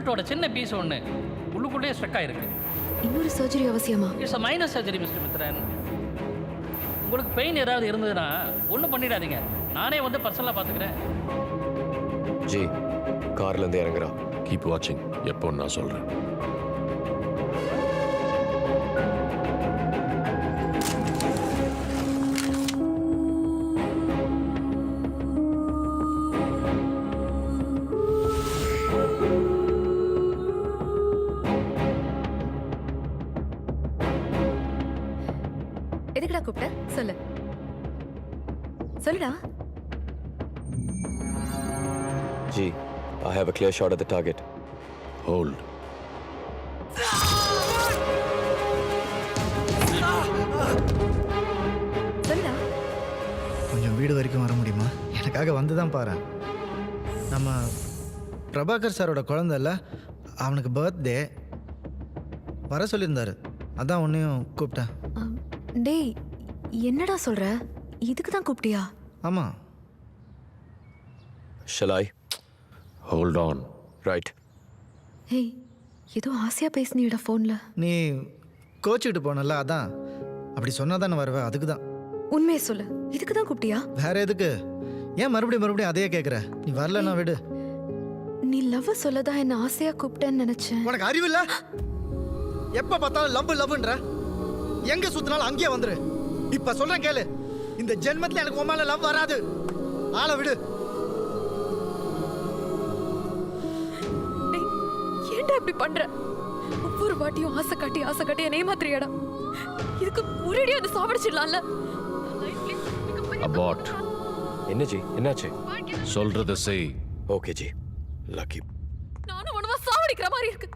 புல்லட்டோட சின்ன பீஸ் ஒன்று உள்ளுக்குள்ளேயே ஸ்ட்ரக் ஆயிருக்கு. இன்னொரு சர்ஜரி அவசியமா? It's a minor surgery mister Mithran. உங்களுக்கு பெயின் ஏதாவது இருந்ததுன்னா ஒன்றும் பண்ணிடாதீங்க, நானே வந்து பர்சனலாக பார்த்துக்கிறேன். ஜி கார்லேருந்து இறங்குறா. கீப் வாட்சிங். எப்போ நான் சொல்கிறேன். எதுக்குடா கூப்பிட்ட? சொல்லு சொல்லுடா. G, I have a clear shot at the target. Hold. சொல்லுடா. கொஞ்சம் வீடு வரைக்கும் வர முடியுமா? எனக்காக வந்து தான் பாரு. நம்ம பிரபாகர் சாரோட குழந்தைல அவனுக்கு பர்த்டே வர சொல்லியிருந்தாரு, அதான் உன்னையும் கூப்பிட்டேன். டேய் என்னடா சொல்ற? இதுக்கு தான் கூப்பிட்டியா? ஆமாம். Shall I? Hold on. Right. ஏய் ஏதோ ஆசையா பேசுனியடா ஃபோன்ல. நீ கோச்சிக்கிட்டு போனல, அதான். அப்படி சொன்னா தானே வருவேன், அதுக்கு தான். உண்மையை சொல்லு, இதுக்கு தான் கூப்பிட்டியா? வேற எதுக்கு? ஏன் மறுபடியும் அதையே கேட்குற? நீ வரலன்னா விடு. நீ லவ் சொல்லதான் என்ன ஆசையா கூப்பிட்டேன்னு நினைச்சேன். உனக்கு அறிவில்ல? எப்ப பார்த்தாலும் லவ்ன்ற, எங்க சுத்தினாலும் அங்கேயே வந்துரு. இப்ப சொல்றேன் கேளு, இந்த ஜென்மத்துல எனக்கு உன் மேல லவ் வராது. ஆளை விடு. ஏன்டா இப்படி பண்ற? ஒவ்வொரு வாட்டியும் ஆசை காட்டி என்ன ஏமாத்துறியாடா? இதுக்கு ஒரேடியா அதை சாவடிச்சிடலாம்ல. Abort. என்ன ஜி, என்னாச்சு? சொல்றத செய். Okay G. லக்கி. நானும் உனவா சாவடிக்கிற மாதிரி இருக்கு.